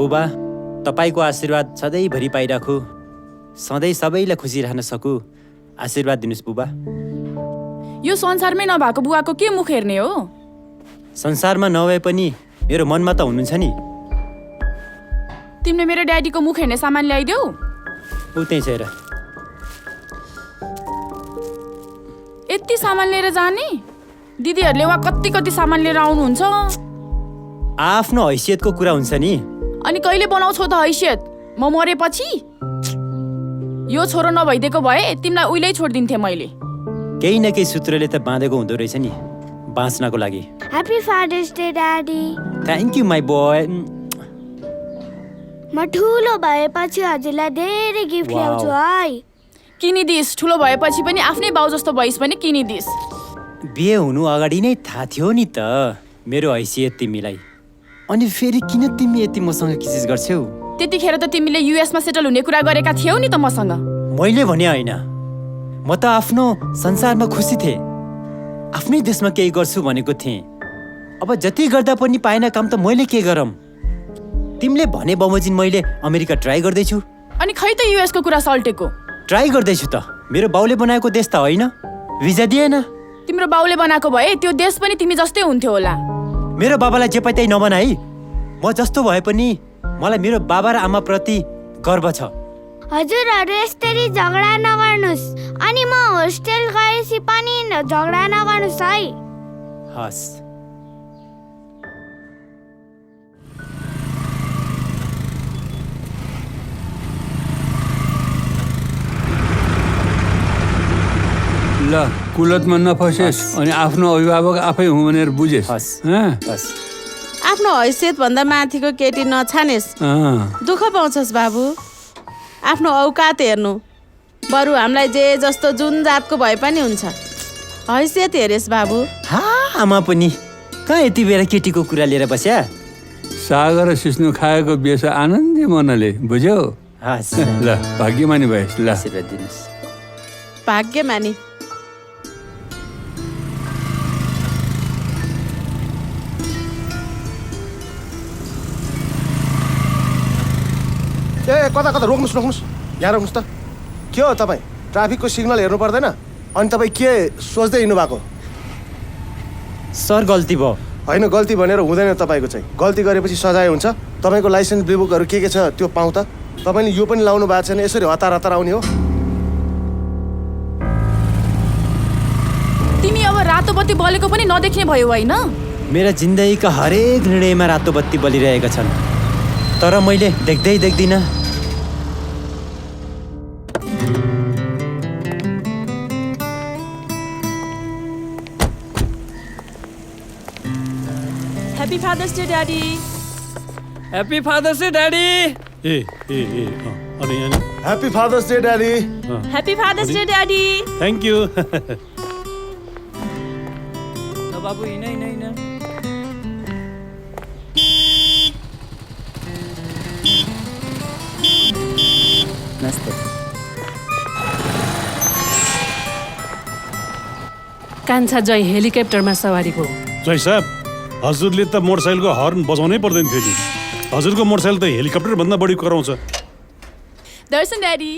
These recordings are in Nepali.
बुबा तपाईको आशीर्वाद सधैँभरि पाइराखु, सधैँ सबैलाई खुसी राख्न सकु, आशीर्वाद दिनुस् बुबा। यो संसारमै नभएको बुवाको के मुख हेर्ने हो? संसारमा नभए पनि मेरो मनमा त हुनुहुन्छ नि। तिमीले मेरो ड्याडीको मुख हेर्ने सामान ल्याइदेऊ। ऊ त्यही छ हेर। यति सामान लिएर जाने? दिदीहरूले वा कति कति सामान लिएर आउनुहुन्छ। आफ्नो हैसियतको कुरा हुन्छ नि। अनि कहिले बनाउँछौ त हैसियत? म मरेपछि? यो छोरो नभइदिएको भए तिमीलाई उहिल्यै छोडिदिन्थे मैले। केही न केही सूत्रले त बाँधेको हुँदो रहेछ नि बाँच्नको लागि। Happy father's day daddy. Thank you my boy. म ठुलो भएपछि हजुरलाई धेरै गिफ्ट ल्याउँछु है। किनिदिस्, ठुलो भएपछि पनि आफ्नै बाउ जस्तो भइस् भने किनिदिस्। बिहे हुनु अगाडि नै थाहा थियो नि त मेरो हैसियत तिमीलाई, अनि फेरि किन तिमी यति मसँग किसिस गर्छौ? त्यतिखेर त तिमीले युएसमा सेटल हुने कुरा गरेका थियौ नि त मसँग। मैले भने होइन, म त आफ्नो संसारमा खुसी थिएँ, आफ्नै देशमा केही गर्छु भनेको थिएँ। अब जति गर्दा पनि पाएन काम त मैले के गरौँ? तिमीले भने बमोजिम मैले अमेरिका ट्राई गर्दैछु। अनि खै त युएसको कुरा सल्टेको? ट्राई गर्दैछु त, मेरो बाउले बनाएको देश त होइन, भिजा दिएन। तिम्रो बाउले बनाएको भए त्यो देश पनि तिमी जस्तै हुन्थ्यो होला। मेरो बाबालाई जे पाइ त्यही नबना है। म जस्तो भए पनि मलाई मेरो बाबा र आमा प्रति गर्व छ। हजुरहरू यसरी झगडा नगर्नुस्, अनि म होस्टेल गएपछि पनि झगडा नगर्नुस् है। हस्। ल कुलतमा नफसेस् अनि आफ्नो अभिभावक आफै हुँ भनेर बुझेस्। आफ्नो हैसियत भन्दा माथिको केटी नछानेस्, दुःख पाउँछस् बाबु। आफ्नो औकात हेर्नु, बरु हामीलाई जे जस्तो जुन जातको भए पनि हुन्छ। हैसियत हेरेस् बाबु। आमा पनि कहाँ यति बेला केटीको कुरा लिएर बस्या? सागर र सिस्नु खाएको बेस आनन्दी मनले, बुझ्यौ? हस्। ल भाग्यमानी भएस्। ल आशीर्वाद दिनुहोस्। भाग्यमानी। ए कता कता रोक्नुहोस्, यहाँ रोक्नुहोस् त। के हो तपाईँ? ट्राफिकको सिग्नल हेर्नु पर्दैन? अनि तपाईँ के सोच्दै हिँड्नु भएको? सर गल्ती भयो। होइन, गल्ती भनेर हुँदैन तपाईँको चाहिँ। गल्ती गरेपछि सजाय हुन्छ। तपाईँको लाइसेन्स बुकहरू के छ त्यो पाउँ त। तपाईँले यो पनि लाउनु भएको छैन, यसरी हतार हतार आउने हो। तिमी अब रातो बत्ती बलेको पनि नदेख्ने भयो होइन? मेरा जिन्दगीका हरेक निर्णयमा रातो बत्ती बलिरहेका छन्, तर मैले देख्दै देख्दिनँ। Happy father's day daddy. Happy father's day daddy. ए ए ए अनि अनि happy father's day daddy. Happy father's day daddy. Thank you. ल बाबु हिँड हिँड हिँड। नमस्ते। कान्छा जय हेलिकप्टरमा सवारी भयो। जय साहब, हजुरले त मोटरसाइकलको हर्न बजाउनै पर्दैन थियो नि। हजुरको मोटरसाइकल त हेलिकप्टर भन्दा बढी कराउँछ। Darshan daddy.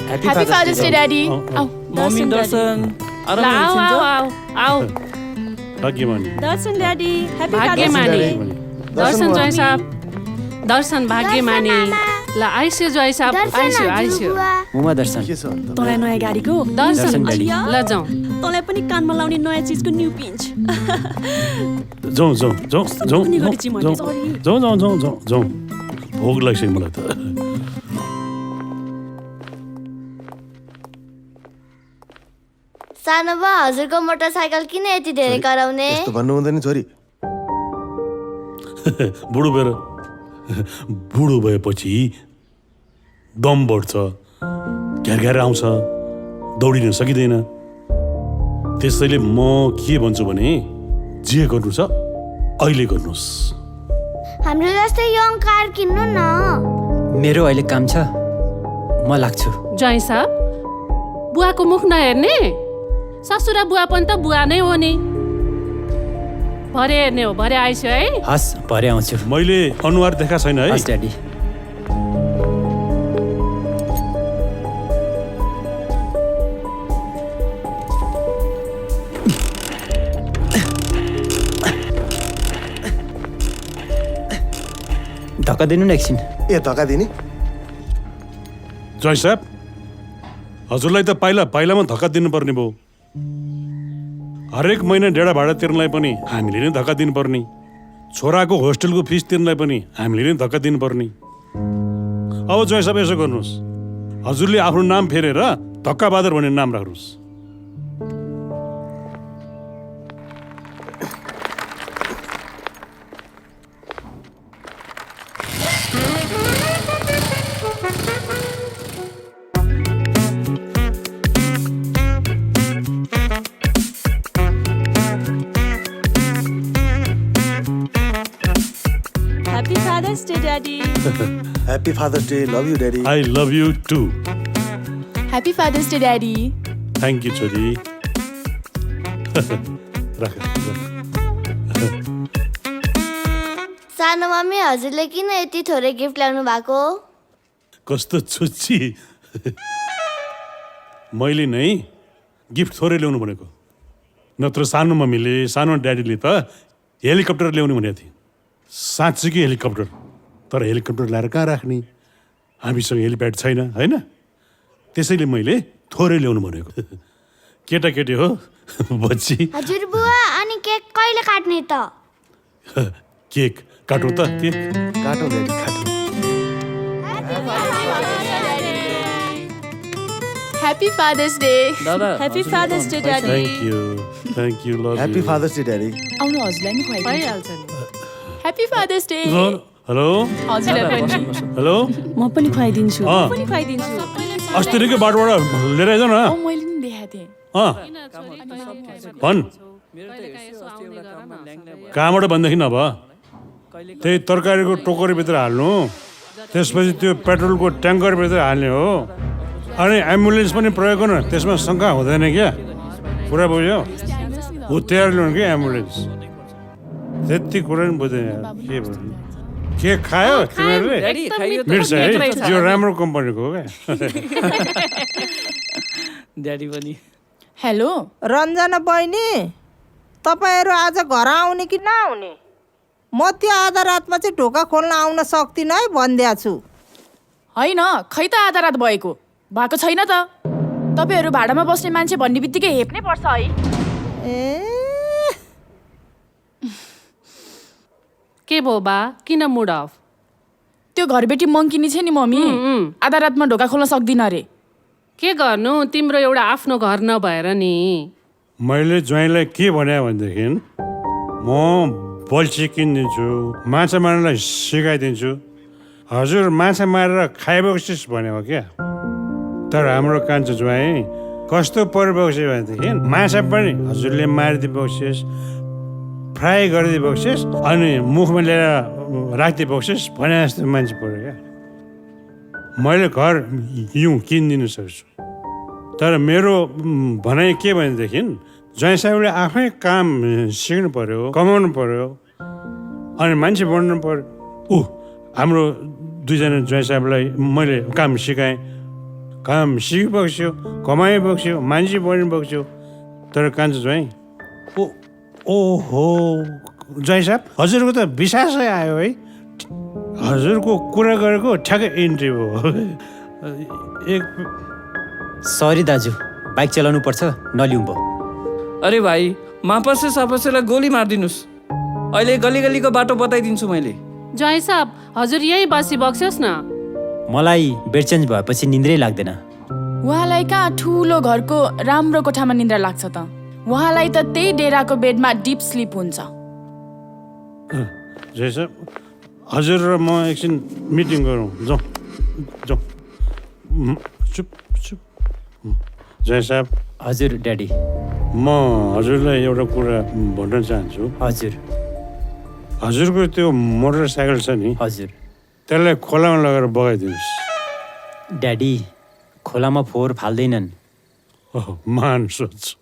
Happy happy father's day daddy. Mummy Darshan. आऊ आऊ आऊ आऊ। भाग्यमानी। दर्शन ड्याडी। ह्यापी भाग्यमानी। दर्शन जय साहब। दर्शन भाग्यमानी। ल आइस्यो जय साहब, आइस्यो आइस्यो। मुमा दर्शन। के छ अन्त? तँलाई नयाँ गाडीको दर्शन ड्याडी। ल जाउँ। तँलाई पनि कानमा लाउने नयाँ चिजको न्यू पिन्च। जाउँ जाउँ जाउँ जाउँ पनि गरेपछि मैले, जाउँ सरी। जाउँ जाउँ जाउँ जाउँ जाउँ। भोक लाग्छ मलाई त। सानो बा, हजुरको मोटरसाइकल किन यति धेरै कराउने? यस्तो भन्नु हुँदैन छोरी। बुढो भएपछि दम बढ्छ, घ्यार आउँछ, दौडिन सकिँदैन। त्यसैले म के भन्छु भने जे गर्नु छ अहिले गर्नुहोस्। हाम्रो जस्तै यङ कार किन्नु न। मेरो अहिले काम छ, म लाग्छु। जय साहब, बुवाको मुख नहेर्ने। ससुरा बुवा पनि त बुवा नै हो नि। भरे हेर्ने हो भरे आइसु है हस् भरे आउँछु मैले अनुहार देखा छैन है हस् ड्याडी धक्का दिनु न एकछिन ए धक्का दिने जय साहब हजुरलाई त पाइलामा धक्का दिनुपर्ने भयो हरेक महिना डेढा भाडा तिर्नलाई पनि हामीले नै धक्का दिनुपर्ने छोराको होस्टेलको फिस तिर्नलाई पनि हामीले नै धक्का दिनुपर्ने अब जय साहब यसो गर्नुहोस् हजुरले आफ्नो नाम फेरेर धक्काबहादुर भन्ने नाम राख्नुहोस् Happy Father's Day, Daddy. Happy father's day love you daddy I love you too happy father's day daddy thank you छोरी राख सानो मम्मी हजुरले किन यति थोरै गिफ्ट ल्याउनु भएको कस्तो छुच्ची मैले नै गिफ्ट थोरै ल्याउनु भनेको नत्र सानो मम्मीले सानो ड्याडीले त हेलिकप्टर ल्याउनु भनेको थिए साँच्चीकै हेलिकप्टर तर हेलिकप्टर ल्याएर कहाँ राख्ने हामीसँग हेलिप्याड छैन होइन त्यसैले मैले थोरै ल्याउनु भनेको केटाकेटी हो बच्ची हजुर बुवा अनि केक कहिले काट्ने त केक काटौँ त केक काटौँ ड्याडी काटौँ ह्याप्पी फादर्स डे दादा Happy Father's Day, Daddy. Thank you love happy father's day daddy आउनु हजुरलाई नि खुवाइदिनु भइहाल्छ नि ह्याप्पी फादर्स डे हेलो हजुरलाई पनि हेलो म पनि खुवाइदिन्छु अँ पनि खुवाइदिन्छु अस्ति नै बाटोबाट लिएर आइज न मैले नि देखाएको थिएँ भन् कहाँबाट भनेदेखि अब त्यही तरकारीको टोकरीभित्र हाल्नु त्यसपछि त्यो पेट्रोलको ट्याङ्करभित्र हाल्ने हो अनि एम्बुलेन्स पनि प्रयोग गर्नु त्यसमा शङ्का हुँदैन क्या कुरा बुझ्यो हुत्याएर ल्याउनु कि एम्बुलेन्स त्यति कुरा नि बुझ्दैन के भन्नु के खायो तिमीहरूले ड्याडी खाइयो मिर्छ है यो राम्रो कम्पनीको हो क्या ड्याडी पनि हेलो रञ्जना बहिनी तपाईँहरू आज घर आउने कि नआउने म त्यो आधा रातमा चाहिँ ढोका खोल्न आउन सक्दिनँ है भनिदिएको छु होइन खै त आधा रात भएको छैन त तपाईँहरू भाडामा बस्ने मान्छे भन्ने बित्तिकै हेप्नै पर्छ है ए के भयो बा किन मुड अफ त्यो घरबेटी मङ्किनी छ नि मम्मी आधा रातमा ढोका खोल्न सक्दिनँ अरे के गर्नु तिम्रो एउटा आफ्नो घर नभएर नि मैले ज्वाइँलाई के भने भनेदेखि म बल्छी किनिदिन्छु माछा मार्नलाई सिकाइदिन्छु हजुर माछा मारेर खाइबक्सिस् भनेको क्या तर हाम्रो कान्छो ज्वाइँ कस्तो परिबक्स्यो भनेदेखि माछा पनि हजुरले मारिदिबक्सिस् फ्राई गरिदिबक्सिस् अनि मुखमा लिएर राखिदिबक्सिस् भने जस्तो मान्छे पऱ्यो क्या मैले घर हिउँ किनिदिनु सक्छु तर मेरो भनाइ के भनेदेखि ज्वाइँ साहबले आफै काम सिक्नु पर्यो कमाउनु पर्यो अनि मान्छे बन्नु पर्यो हाम्रो दुईजना ज्वाइँ साहबलाई मैले काम सिकाएँ काम सिकिबक्स्यो कमाइबक्स्यो मान्छे बनिबक्स्यो तर कान्छ ज्वाइँ ओहो ज्वाइँ साहब हजुरको त विश्वासै आयो है हजुरको कुरा गरेको ठ्याक्कै इन्ट्री हो एक सरी दाजु बाइक चलाउनु पर्छ नलिउँ भयो अरे भाइ मापसे सापसेलाई गोली मारिदिनुहोस् अहिले गली गलीको बाटो बताइदिन्छु मैले जय साहब हजुर यहीँ बसी बक्स्योस् न मलाई बेडचेन्ज भएपछि निन्द्रै लाग्दैन उहाँलाई कहाँ ठुलो घरको राम्रो कोठामा निन्द्रा लाग्छ त उहाँलाई त त्यही डेराको बेडमा डिप स्लिप हुन्छ जय साहब हजुर र म एकछिन मिटिङ गरौँ जाउँ जाउँ चुप चुप जय साहब हजुर ड्याडी म हजुरलाई एउटा कुरा भन्न चाहन्छु हजुर हजुरको त्यो मोटरसाइकल छ नि हजुर त्यसलाई खोलामा लगेर बगाइदिनुहोस् ड्याडी खोलामा फोहोर फाल्दैनन् महान सोच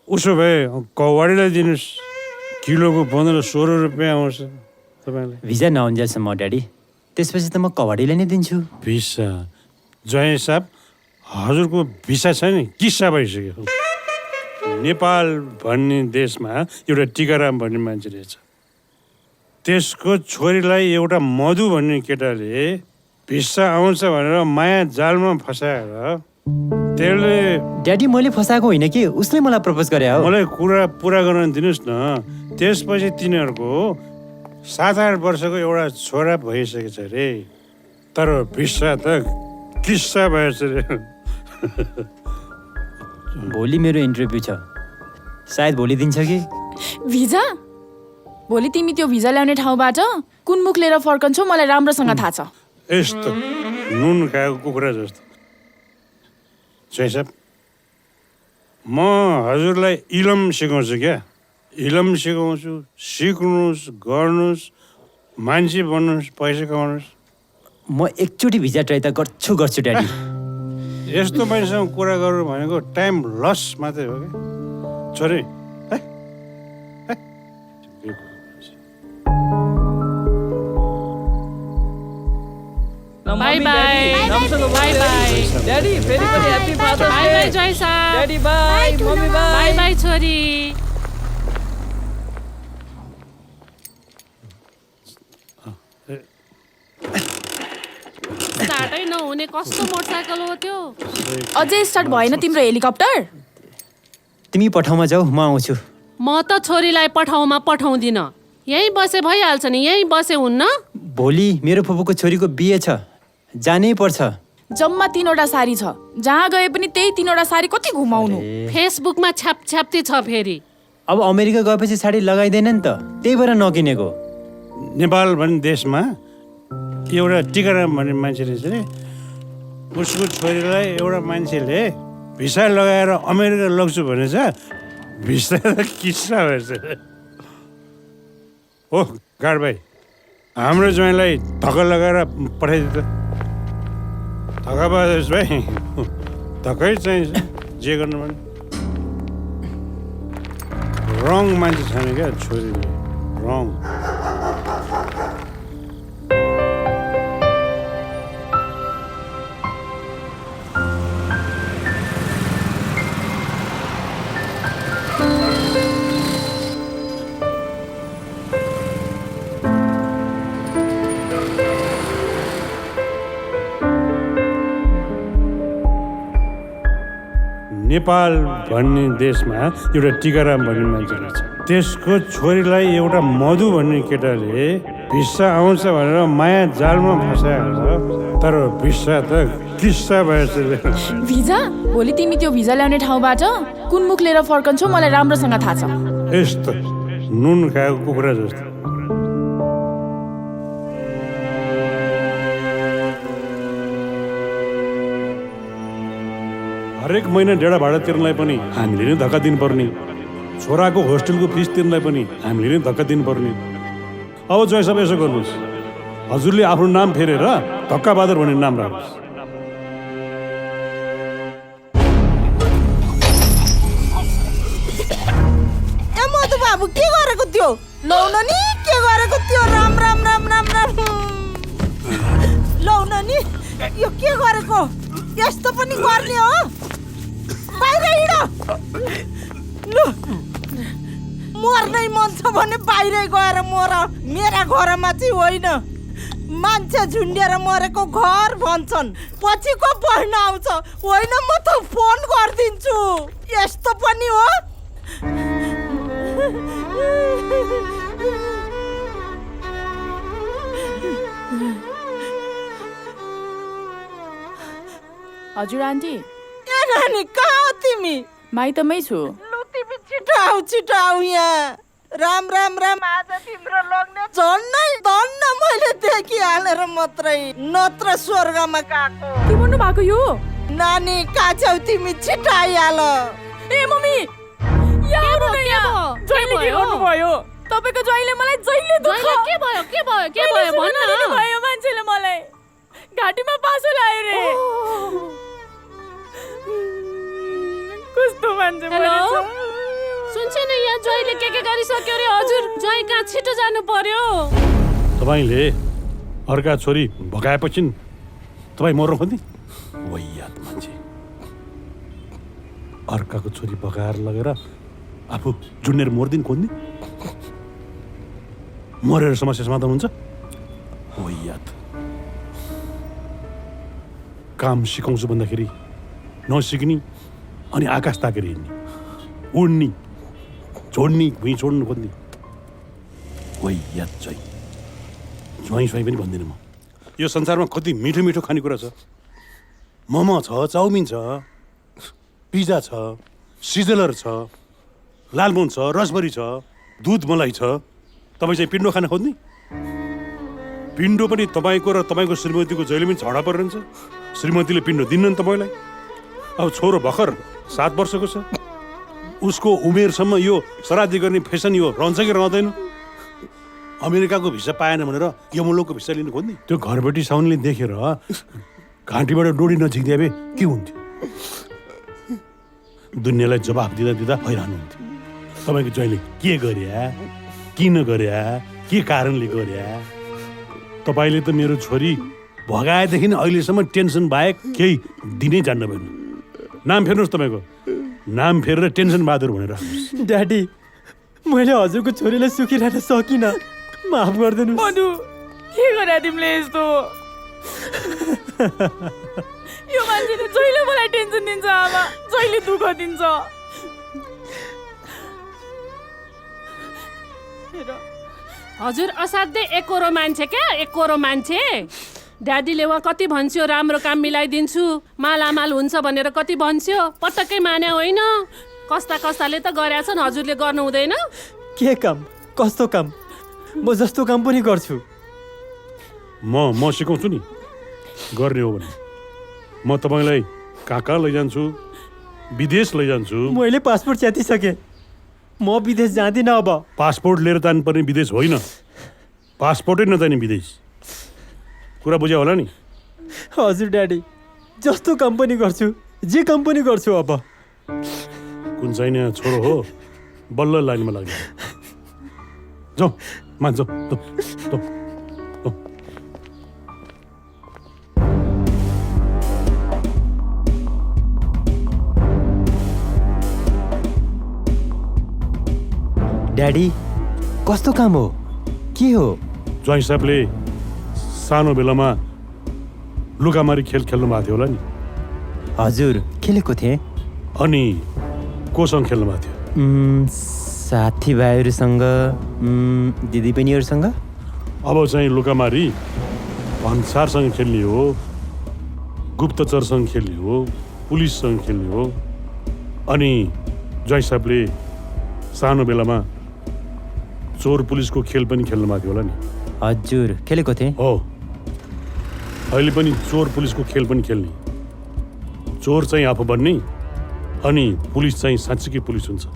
उसो भए कौवाडीलाई दिनुहोस् किलोको 15-16 रुपियाँ आउँछ तपाईँलाई। भिजा नआउन्जेलसम्म ड्याडी, त्यसपछि त म कबाडीलाई नै दिन्छु। भिसा जय साहब, हजुरको भिसा छैन, किस्सा भइसक्यो। नेपाल भन्ने देशमा एउटा टिकाराम भन्ने मान्छे रहेछ, त्यसको छोरीलाई एउटा मधु भन्ने केटाले भिसा आउँछ भनेर माया जालमा फसाएर त्यसले। ड्याडी मैले फसाएको होइन कि, उसले मलाई प्रपोज गरे हो। मलाई कुरा पुरा गर्न दिनुहोस् न। त्यसपछि तिनीहरूको 7-8 वर्षको एउटा छोरा भइसकेछ अरे, तर भिसा त किस्सा भएछ अरे। भोलि मेरो इन्टरभ्यू छ, सायद भोलि दिन्छ कि। भिजा? भोलि तिमी त्यो भिजा ल्याउने ठाउँबाट कुन मुख लिएर फर्कन्छौ मलाई राम्रोसँग थाहा छ। यस्तो नुन खाएको कुखुरा जस्तो। जय साहब, म हजुरलाई इलम सिकाउँछु क्या। इलम सिकाउँछु, सिक्नुहोस्, गर्नुहोस्, मान्छे बन्नुहोस्, पैसा कमाउनुहोस्। म एकचोटि भिजा ट्राई त गर्छु ड्याडी। यस्तो मान्छेसँग कुरा गर्नु भनेको टाइम लस मात्रै हो क्या छोरी। Bye bye bye bye daddy फेरि पनि happy father's bye day. Bye जय साहब। Daddy bye, mummy bye. Bye bye छोरी। स्टार्टै नहुने कस्तो मोटरसाइकल हो त्यो? अझै स्टार्ट भएन तिम्रो हेलिकप्टर? तिमी पठाउमा जाऊ, म आउँछु। म त छोरीलाई पठाउमा पठाउँदिन, यहीँ बसे भइहाल्छ नि, यहीँ बसे हुन्न? भोलि मेरो फुपूको छोरीको बिहे छ, जानै पर्छ। जम्मा 3वटा सारी छ, जहाँ गए पनि त्यही 3वटा सारी कति घुमाउनु। फेसबुकमा छ्यापछ्याप्ती छ फेरि। अब अमेरिका गएपछि साडी लगाइँदैन नि त, त्यही भएर नकिनेको। नेपाल भन्ने देशमा एउटा टिकाराम भन्ने मान्छे रहेछ अरे, उसको छोरीलाई एउटा मान्छेले भिसा लगाएर अमेरिका लग्छु भनेछ। भिसा त किस्सा भएछ। हो गाड भाइ, हाम्रो ज्वाइँलाई धक्का लगाएर पठाइदियो त। धक्का बाजेस् भाइ, धक्कै चाहिन्छ जे गर्नु भने। रङ मान्छे छैन क्या छोरीले, रङ। नेपाल भन्ने देशमा एउटा टिकाराम भन्ने मान्छे रहेछ, त्यसको छोरीलाई एउटा मधु भन्ने केटाले भिसा आउँछ भनेर माया जालमा फसाएर, तर भिसा त किस्सा भएछ। भिजा? भोलि तिमी त्यो भिजा ल्याउने ठाउँबाट कुन मुख लिएर फर्कन्छौ मलाई राम्रोसँग थाहा छ। यस्तो नुन खाएको कुखुरा जस्तो। हरेक महिना डेढा भाडा तिर्नलाई पनि हामीले नै धक्का दिनुपर्ने, छोराको होस्टेलको फिस तिर्नलाई पनि हामीले नै धक्का दिनुपर्ने। अब जय सब यसो गर्नुहोस्, हजुरले आफ्नो नाम फेरेर धक्का बहादुर भन्ने नाम राख्नुहोस्। ए मधु बाबु के गरेको त्यो? लौन नि के गरेको त्यो? राम राम राम राम राम। लौन नि यो के गरेको? यस्तो पनि गर्ने हो? बाहिर हिँड। लु मर्नै मन छ भने बाहिरै गएर मर, मेरा घरमा चाहिँ होइन। मान्छे झुन्डिएर मरेको घर भन्छन्, पछि को पढ्न आउँछ? होइन म त फोन गरिदिन्छु। यस्तो पनि हो? हजुर आन्टी। ए नानी कहाँ हो तिमी? माइतमै छु। लु तिमी छिटो आऊ यहाँ। राम राम राम, आज तिम्रो लग्ने झन्नै धन्न मैले देखिहालेर मात्रै, नत्र स्वर्गमा गएको। के भन्नु भएको यो? नानी कहाँ छौ तिमी? छिटो आइहाल। ए मम्मी, जहिले के गर्नुभयो? तपाईको जहिले मलाई जहिले दुख। के भयो के भयो के भयो भन्न न। भयो मान्छेले मलाई घाँटीमा पासो लायो रे। कस्तो मान्छे हेलो सुन्छ नि यहाँ ज्वाइँले के गरिसक्यो रे हजुर ज्वाइँ कहाँ छिटो जानु पर्यो तपाईँले अर्का छोरी भगाएपछि तपाईँ मर्नु खोज्ने वैयात मान्छे अर्काको छोरी भगाएर लगेर आफू जुन्नेर मर्दिन खोज्ने मरेर समस्या समाधान हुन्छ वैयात काम सिकाउँछु भन्दाखेरि नसिक्ने अनि आकाश ताकेर हिँड्ने उड्ने छोड्ने भुइँ छोड्नु खोज्ने वैयात चाहिँ ज्वाइँ स्वाइँ पनि भन्दिनँ म यो संसारमा कति मिठो मिठो खानेकुरा छ मोमो छ चाउमिन छ पिज्जा छ सिजलर छ लालमोहन छ रसभरी छ दुध मलाई छ तपाईँ चाहिँ पिण्डो खान खोज्ने पिण्डो पनि तपाईँको र तपाईँको श्रीमतीको जहिले पनि झगडा परिरहन्छ श्रीमतीले पिण्डो दिन्न नि तपाईँलाई अब छोरो भर्खर 7 वर्षको छ उसको उमेरसम्म यो श्राद्ध गर्ने फेसन यो रहन्छ कि रहँदैन अमेरिकाको भिसा पाएन भनेर यो मुलुकको भिसा लिनु खोज्ने त्यो घरबेटी साउनले देखेर घाँटीबाट डोरी नझिक्दिए भए के हुन्थ्यो दुनियाँलाई जवाफ दिँदा दिँदा हैरान हुन्थ्यो तपाईँको ज्वाइँले के गर्या किन गर्या के कारणले गर्या तपाईँले त मेरो छोरी भगाएदेखि अहिलेसम्म टेन्सन बाहेक केही दिनै जान्न भएन नाम फेर्नुहोस् तपाईँको नाम फेरेर टेन्सन बहादुर भनेर राख्नुहोस् ड्याडी मैले हजुरको छोरीलाई सुखी राख्न सकिनँ माफ गरिदिनु मधु के गरे तिमीले यस्तो यो मान्छेले जहिले मलाई टेन्सन दिन्छ आमा जहिले दुःख दिन्छ हजुर असाध्यै एकोरो मान्छे क्या एकोरो मान्छे ड्याडीले उहाँ कति भन्थ्यो राम्रो काम मिलाइदिन्छु मालामाल हुन्छ भनेर कति भन्थ्यो पटक्कै माने होइन कस्ता कस्ताले त गरेका छन् हजुरले गर्नु हुँदैन के काम कस्तो काम म जस्तो काम पनि गर्छु म सिकाउँछु नि गर्ने हो भने म तपाईँलाई कहाँ लैजान्छु विदेश लैजान्छु मैले पासपोर्ट च्यातिसकेँ म विदेश जाँदिनँ अब पासपोर्ट लिएर जानुपर्ने विदेश होइन पासपोर्टै नजाने विदेश कुरा बुझ्यो होला नि हजुर ड्याडी जस्तो काम पनि गर्छु जे काम पनि गर्छु अब कुन चाहिने छोरो हो बल्ल लाइनमा लाग्यो जाऊ मान्छौ ड्याडी कस्तो काम हो के हो ज्वाइँ साहबले सानो बेलामा लुकामारी खेल खेल्नु भएको थियो होला नि हजुर खेलेको थिएँ अनि कोसँग खेल्नु भएको थियो साथीभाइहरूसँग दिदीबहिनीहरूसँग अब चाहिँ लुकामारी भन्सारसँग खेल्ने हो गुप्तचरसँग खेल्ने हो पुलिससँग खेल्ने हो अनि ज्वाइँ साहबले सानो बेलामा चोर पुलिसको खेल पनि खेल्नु भएको थियो होला नि हजुर खेलेको थिएँ हो अहिले पनि चोर पुलिसको खेल पनि खेल्ने चोर चाहिँ आफू बन्ने अनि पुलिस चाहिँ साँच्चीकै पुलिस हुन्छ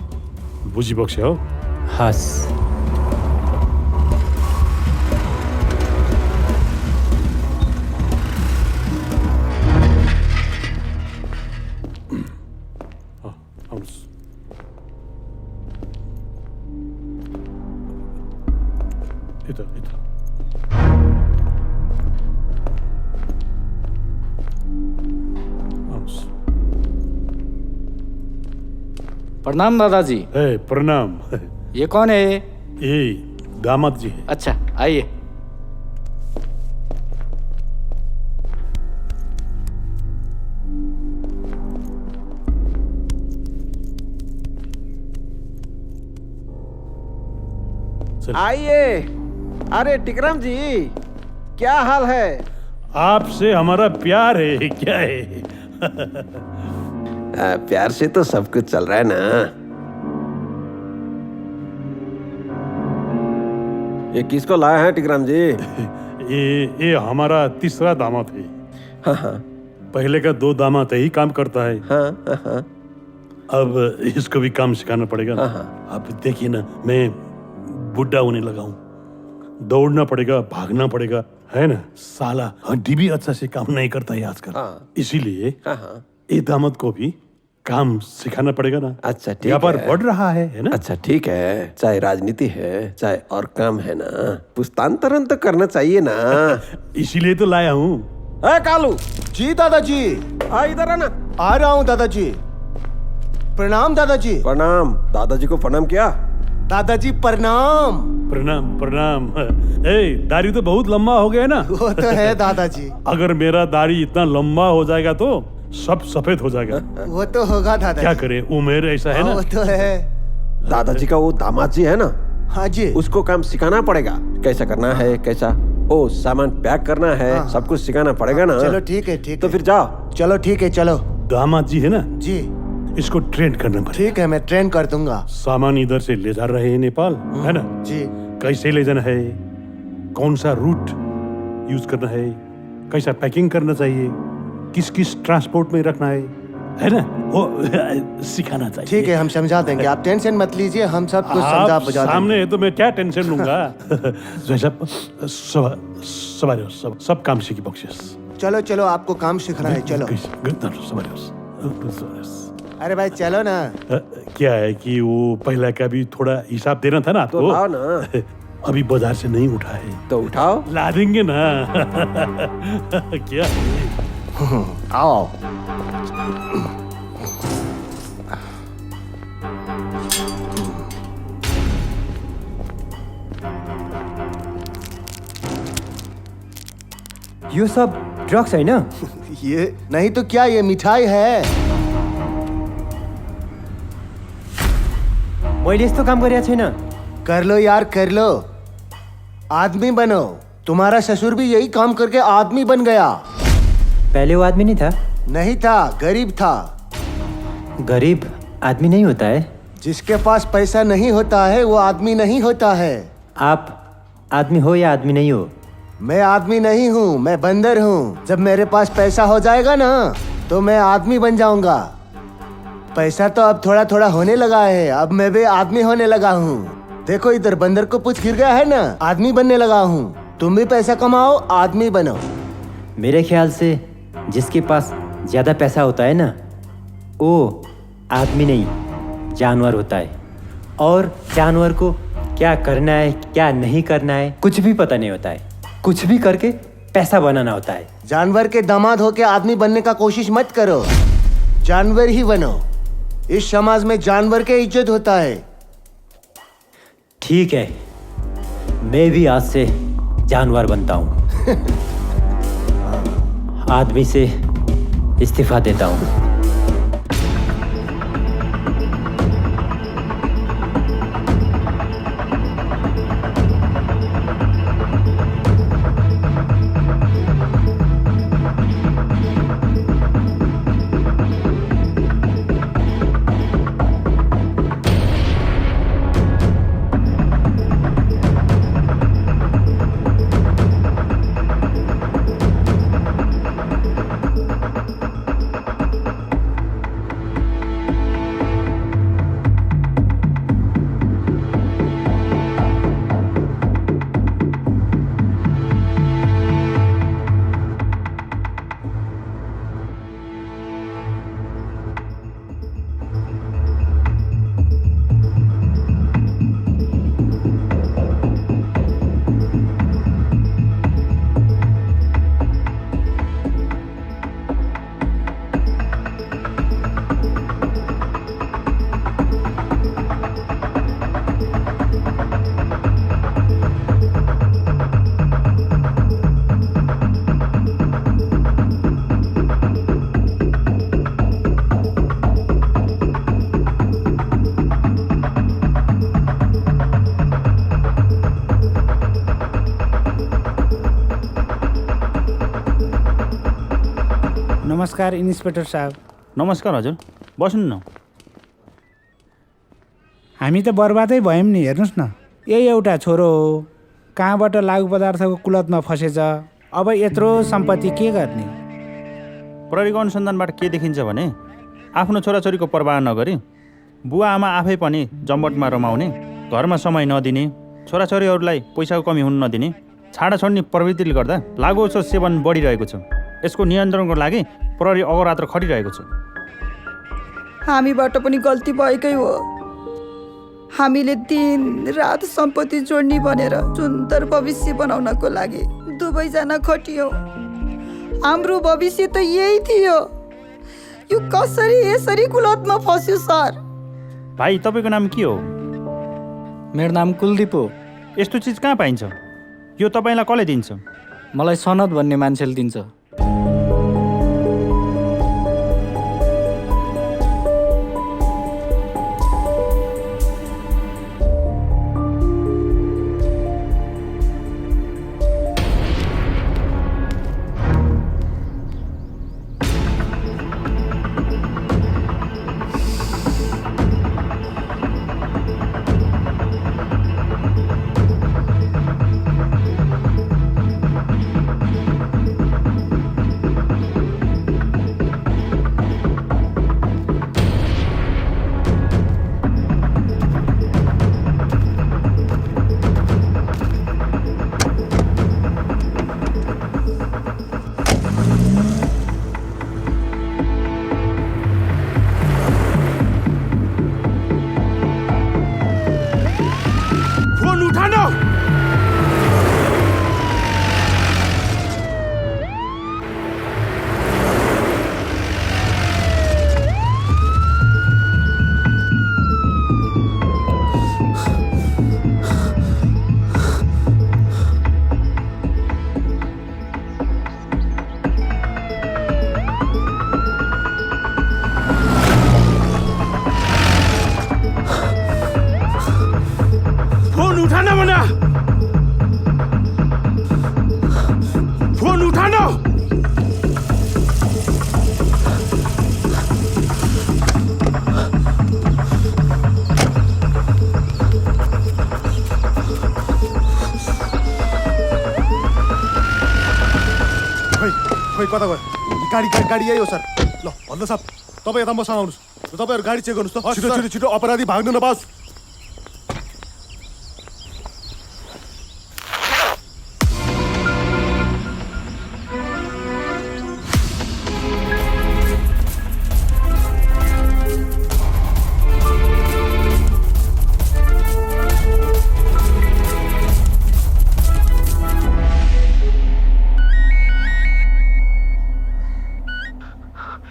बुझिबक्स्या हो हस् आउनुहोस् यता यता प्रणाम दादाजी। प्रणाम। ये कौन है? ये दामाद जी है। अच्छा आइए। आइए। अरे टिकराम जी क्या हाल है? आपसे हमारा प्यार है क्या है? प्यार से तो सब कुछ चल रहा है ना। ये किसको लाया है टिकराम जी? ये हमारा तीसरा दामाद है। हाँ हाँ। पहले का 2 दामाद ही काम करता है। हाँ हाँ। अब इसको भी काम सिखाना पड़ेगा ना। हाँ। अब देखिए ना, मैं बुढ़ा होने लगा हूँ, दौड़ना पड़ेगा, भागना पड़ेगा, है ना। साला हड्डी भी अच्छा से काम नहीं करता है आजकल। हाँ। इसीलिए हाँ हाँ। ये दामाद को भी काम सिखाना पड़ेगा ना। अच्छा ठीक व्यापार है। बढ़ रहा है ना। अच्छा ठीक है, चाहे राजनीति है चाहे और काम है ना, पुस्तांतरण तो करना चाहिए ना। इसीलिए तो लाया हूँ। कालू जी दादाजी। इधर आना। आ रहा हूँ दादाजी। प्रणाम दादाजी। प्रणाम। दादाजी को प्रणाम किया? दादाजी प्रणाम। प्रणाम प्रणाम। दाढ़ी तो बहुत लंबा हो गया ना। वो तो है दादाजी। अगर मेरा दाढ़ी इतना लंबा हो जाएगा तो सब सफेद हो जाएगा। वो तो होगा दादाजी। क्या करे, उम्र ऐसा है ना। वो तो है। दादाजी का वो दामाद जी है ना, हाँ जी, उसको काम सिखाना पड़ेगा, कैसा करना है, कैसा ओ सामान पैक करना है, सब कुछ सिखाना पड़ेगा ना। चलो ठीक है, ठीक तो है। फिर जाओ। चलो ठीक है, चलो। दामाद जी है ना जी, इसको ट्रेन करना पड़ेगा। ठीक है, मैं ट्रेन कर दूंगा। सामान इधर से ले जा रहे हैं नेपाल, है ना। जी, कैसे ले जाना है, कौन सा रूट यूज करना है, कैसा पैकिंग करना चाहिए, किस किस ट्रांसपोर्ट में रखना है ना, वो सिखाना चाहिए। ठीक है, हम समझा देंगे, आप टेंशन मत लीजिए, हम सब कुछ समझा आप बुझा सामने देंगे। है तो मैं क्या टेंशन लूंगा। सब काम सीखी बख्शिश। चलो चलो, आपको काम सीखना है, चलो। अरे भाई चलो ना। क्या है कि वो पहला का भी थोड़ा हिसाब देना था ना आपको। तो लाओ ना। अभी बाजार से नहीं उठा है तो उठाओ, ला देंगे ना। क्या आओ। यो सब ड्रग्स है ना। ये नहीं तो क्या, ये मिठाई है। मैले यस्तो काम गरेको छैन। कर लो यार, कर लो, आदमी बनो। तुम्हारा ससुर भी यही काम करके आदमी बन गया। पहले वो आदमी नहीं था। नहीं था, गरीब था। गरीब आदमी नहीं होता है। जिसके पास पैसा नहीं होता है वो आदमी नहीं होता है। आप आदमी हो या आदमी नहीं हो? मैं आदमी नहीं हूँ, मैं बंदर हूँ। जब मेरे पास पैसा हो जाएगा ना तो मैं आदमी बन जाऊंगा। पैसा तो अब थोड़ा थोड़ा होने लगा है, अब मैं भी आदमी होने लगा हूँ। देखो इधर बंदर को पूछ गिर गया है ना, आदमी बनने लगा हूँ। तुम भी पैसा कमाओ, आदमी बनो। मेरे ख्याल से जिसके पास ज्यादा पैसा होता है ना, वो आदमी नहीं जानवर होता है। और जानवर को क्या करना है क्या नहीं करना है कुछ भी पता नहीं होता है। कुछ भी करके पैसा बनाना होता है। जानवर के दामाद होके आदमी बनने का कोशिश मत करो, जानवर ही बनो। इस समाज में जानवर के इज्जत होता है। ठीक है, मैं भी आज से जानवर बनता हूँ। आदमी से इस्तीफा देता हूँ। नमस्कार इन्सपेक्टर साहब। नमस्कार हजुर, बस्नु न। हामी त बर्बादै भयौँ नि, हेर्नुहोस् न। यही एउटा छोरो हो, कहाँबाट लागु पदार्थको कुलतमा फसेछ। अब यत्रो सम्पत्ति के गर्ने? प्रहरीको अनुसन्धानबाट के देखिन्छ भने आफ्नो छोराछोरीको परवाह नगरी बुवा आमा आफै पनि जम्बटमा रमाउने, घरमा समय नदिने, छोराछोरीहरूलाई पैसाको कमी हुन नदिने, छाडा छोड्ने प्रवृत्तिले गर्दा लागु सेवन बढिरहेको छ। यसको नियन्त्रणको लागि प्रहरी अहोरात्र खटिरहेको छ। हामीबाट पनि गल्ती भएकै हो। हामीले दिन रात सम्पत्ति जोड्ने भनेर सुन्दर भविष्य बनाउनको लागि दुवैजना खटियौँ। हाम्रो भविष्य त यही थियो। यो कसरी यसरी कुलतमा फस्यो सर? भाइ तपाईँको नाम के हो? मेरो नाम कुलदीप हो। यस्तो चिज कहाँ पाइन्छ? यो तपाईँलाई कसले दिन्छ? मलाई सनद भन्ने मान्छेले दिन्छ। कता गयो? गाडी यही हो सर। ल भन्दा साहब तपाईँ यता मसँग आउनुहोस्। तपाईँहरू गाडी चेक गर्नुहोस् त। छिटो छिटो छिटो, अपराधी भाग्नु नपाओस्।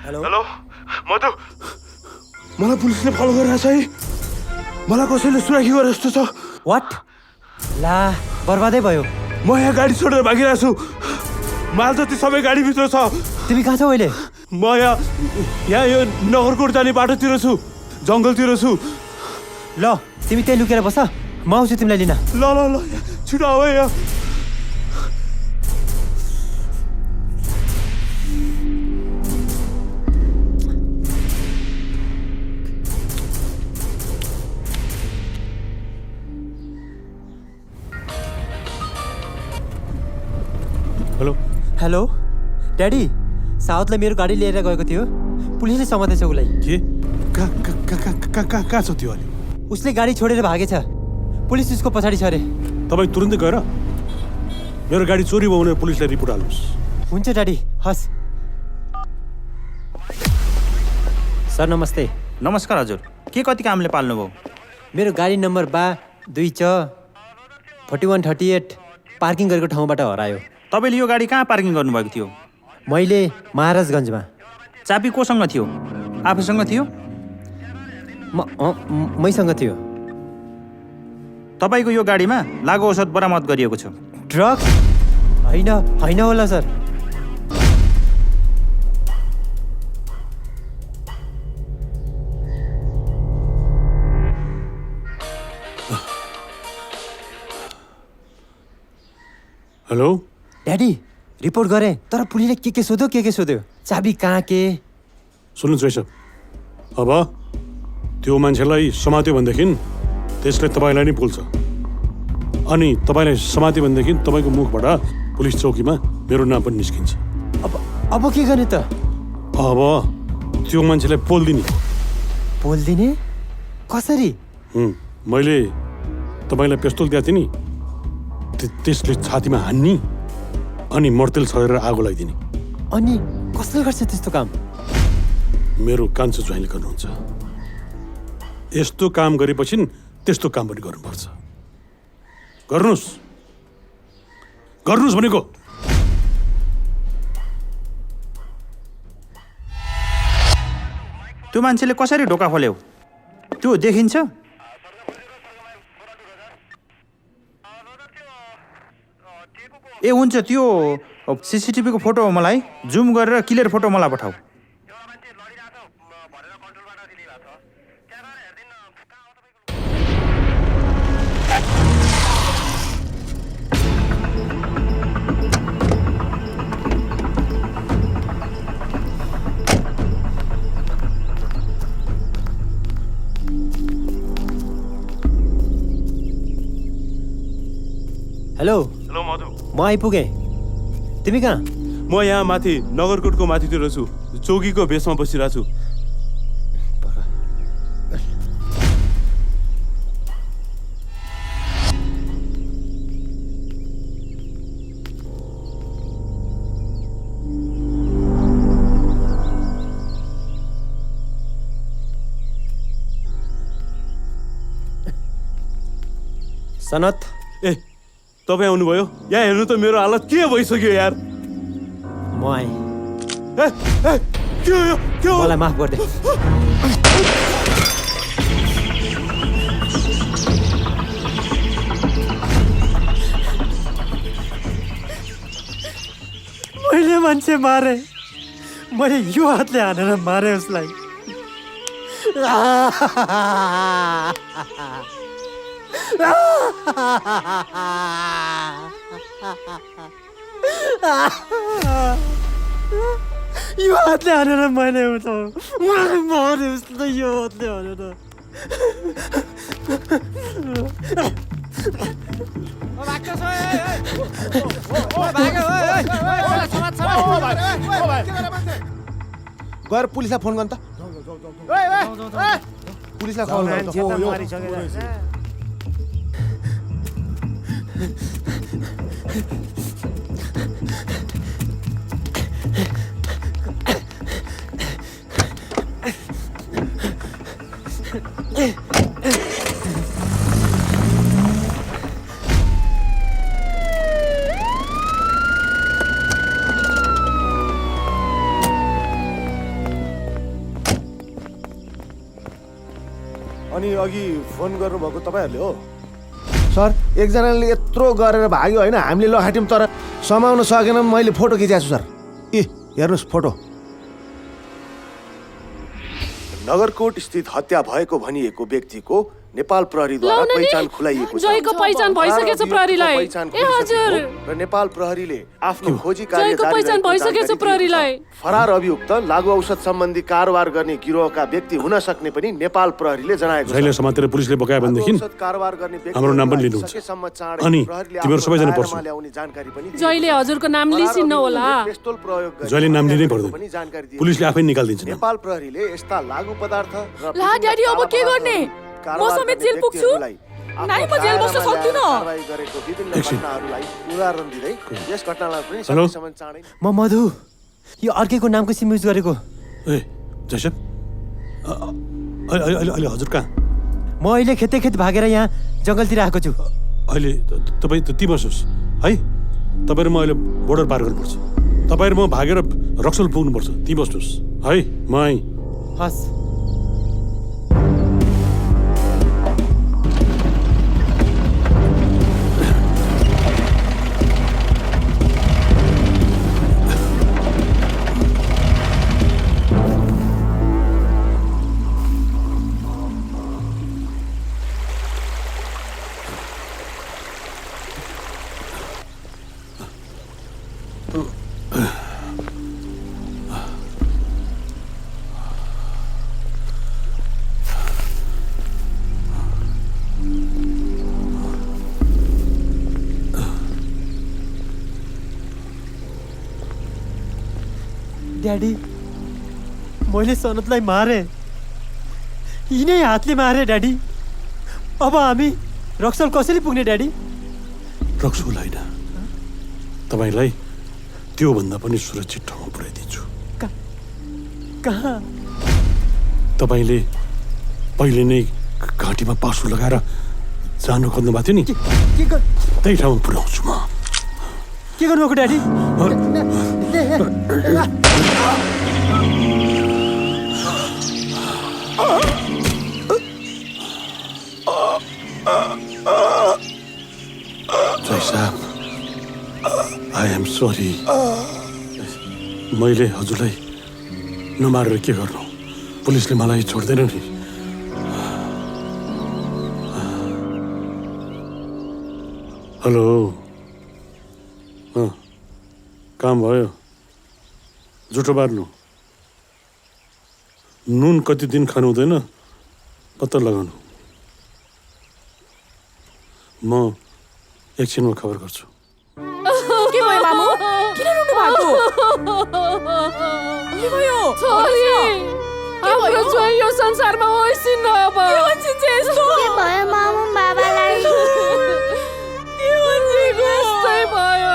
हेलो मधु, मलाई पुलिसले फलो गरिरहेछ है। मलाई कसैले सुराखी गरे जस्तो छ। वाट? ला बर्बादै भयो। म यहाँ गाडी छोडेर भागिरहेको छु। माल जति सबै गाडीभित्र छ। तिमी कहाँ छौ अहिले? म यहाँ यो नगरकोट जाने बाटोतिर छु, जङ्गलतिर छु। ल तिमी त्यही लुकेर बस, म आउँछु तिमीलाई लिन। ल ल ल छिटो आऊ है यहाँ। हेलो हेलो ड्याडी, साउथलाई मेरो गाडी लिएर गएको थियो। पुलिसले समातेछ उसलाई। के? कहाँ छ त्यो अहिले? उसले गाडी छोडेर भागेछ। पुलिस उसको पछाडि छ अरे। तपाईँ तुरुन्तै गएर मेरो गाडी चोरी भयो भनेर पुलिसलाई रिपोर्ट हाल्नुहोस्। हुन्छ ड्याडी, हस्। सर नमस्ते। नमस्कार हजुर, के कति कामले पाल्नुभयो? मेरो गाडी नम्बर 2 4138 पार्किङ गरेको ठाउँबाट हरायो। तपाईँले यो गाडी कहाँ पार्किङ गर्नुभएको थियो? मैले महाराजगञ्जमा। चाबी कोसँग थियो? आफूसँग थियो? मैसँग थियो। तपाईँको यो गाडीमा लागु औषध बरामद गरिएको छ। ड्रग? होइन होइन होला सर। हेलो ड्याडी, रिपोर्ट गरेँ तर पुलिसले के सोध्यो। चाबी कहाँ के? सुन्नुहोस् रहेछ, अब त्यो मान्छेलाई समात्यो भनेदेखि त्यसले तपाईँलाई नै पोल्छ। अनि तपाईँलाई समात्यो भनेदेखि तपाईँको मुखबाट पुलिस चौकीमा मेरो नाम पनि निस्किन्छ। अब के गर्ने त? अब त्यो मान्छेलाई पोल्दिने। पोल्दिने? कसरी? मैले तपाईँलाई पिस्तोल दिएको थिएँ नि, त्यसले छातीमा हान्ने अनि मर्तेल छरेर आगो लगाइदिने। अनि कसले गर्छ त्यस्तो काम? मेरो कान्छो ज्वाइँले गर्नुहुन्छ। यस्तो काम गरेपछि त्यस्तो काम पनि गर्नुपर्छ। गर्नुहोस् गर्नुहोस् भनेको। त्यो मान्छेले कसरी ढोका खोल्यो त्यो देखिन्छ? ए हुन्छ, त्यो सिसिटिभीको फोटो मलाई जुम गरेर क्लियर फोटो मलाई पठाऊ। हेलो हेलो मधु, म आइपुगेँ। तिमी कहाँ? म यहाँ माथि नगरकोटको माथितिर छु, चौकीको बेसमा बसिरहेको छु। सनत, ए तपाईँ आउनुभयो? यहाँ हेर्नु त मेरो हालत के भइसक्यो यार। म आएँ। के हो यो? के हो? मलाई माफ गरिदे। मैले मान्छे मारे, मैले यो हातले हानेर मारे उसलाई। यो हातले हानेर मैले मारे उसलाई, यो हातले हानेर। गएर पुलिसलाई फोन गर्नु त। पुलिसलाई फोन गर्नु। अनि अघि फोन गर्नुभएको तपाईँहरूले हो? सर, एकजनाले यत्रो गरेर भाग्यो होइन, हामीले लखाट्यौँ तर समाउन सकेनौँ। मैले फोटो खिचेको छु सर। हेर्नुहोस् फोटो। नगरकोट स्थित हत्या भएको भनिएको व्यक्तिको नेपाल प्रहरीद्वारा पहिचान खुलाइएको छ। जयको पहिचान भइसकेछ प्रहरीलाई। ए हजुर, र नेपाल प्रहरीले आफ्नो खोजी कार्य जयको पहिचान भइसकेछ प्रहरीलाई। फरार अभियुक्त लागु औषध सम्बन्धी कारोबार गर्ने गिरोहका व्यक्ति हुन सक्ने पनि नेपाल प्रहरीले जनाएको छ। जहिले समातेर पुलिसले बकायो भनेदेखि कारोबार गर्ने व्यक्ति हाम्रो नाम पनि लिनुहुन्छ। अनि तिम्रो सबैजना पर्छ। जानकारी पनि जयले हजुरको नाम लिसिन्न होला। पिस्तोल प्रयोग गरी जहिले नाम लिनै पर्दैन, जानकारी दिए। पुलिसले आफै निकाल्दिन्छ। नेपाल प्रहरीले यस्ता लागु पदार्थ र ला ड्याडी, अब के गर्ने? म समेत जेल पुग्छु। नाइ, म जेल बस्न सक्दिन। गरेको विभिन्न घटनाहरूलाई उदाहरण दिँदै यस घटनालाई पनि हेलो, सकेसम्म चाँडै। म मधु, यो अर्कैको नामको सिम युज गरेको। ए जयसेप, अहिले हजुर कहाँ? म अहिले खेत भागेर यहाँ जङ्गलतिर आएको छु। अहिले तपाईँ ती बस्नुहोस् है। तपाईँ र म अहिले बोर्डर पार गर्नुपर्छ। तपाईँ र म भागेर रक्सोल पुग्नुपर्छ। ती बस्नुहोस् है। म आएँ। हस्। ड्याडी, मैले सनतलाई मारे, यिनै हातले मारे ड्याडी। अब हामी रक्सोल कसरी पुग्ने ड्याडी? रक्सोल होइन, तपाईँलाई त्योभन्दा पनि सुरक्षित ठाउँमा पुर्याइदिन्छु। कहाँ? तपाईँले पहिले नै घाँटीमा पासो लगाएर जानु खोज्नु भएको थियो नि, त्यही ठाउँमा पुर्याउँछु म। के गर्नुभएको ड्याडी? जय साहब, आई एम सरी। मैले हजुरलाई नमारेर के गर्नु, पुलिसले मलाई छोड्दैन नि। हेलो, काम भयो? जुठो बार्नु, नुन कति दिन खानु हुँदैन पत्ता लगाउनु। म एकछिनमा खबर गर्छु। के भयो मामु? किन रुनु भएको? के भयो? हाम्रो ज्वाइँ यो संसारमा होइसिन्न अब। के भन्छिन्छ यस्तो? के भयो मामु बाबालाई? के भन्छिन्छ? यस्तै भयो।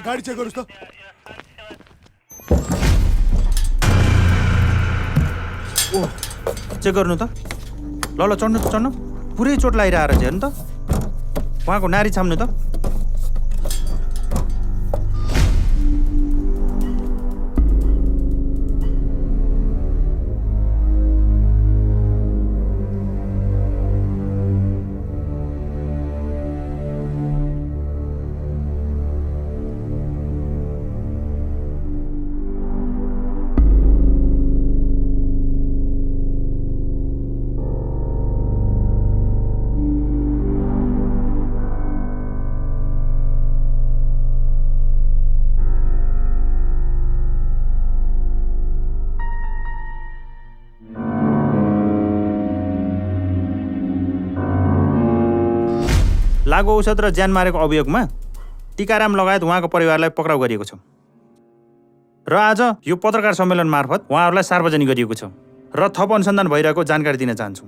गाडी चेक गर्नुस् त। चेक गर्नु त। ल चढ्नु चढ्नु, पुरै चोट लगाइरहेर चाहिँ हेर्नु त। उहाँको नारी छाम्नु त। लागु औषध र ज्यान मारेको अभियोगमा टीकाराम लगायत उहाँको परिवारलाई पक्राउ गरिएको छ र आज यो पत्रकार सम्मेलन मार्फत उहाँहरूलाई सार्वजनिक गरिएको छ र थप अनुसन्धान भइरहेको जानकारी दिन चाहन्छु।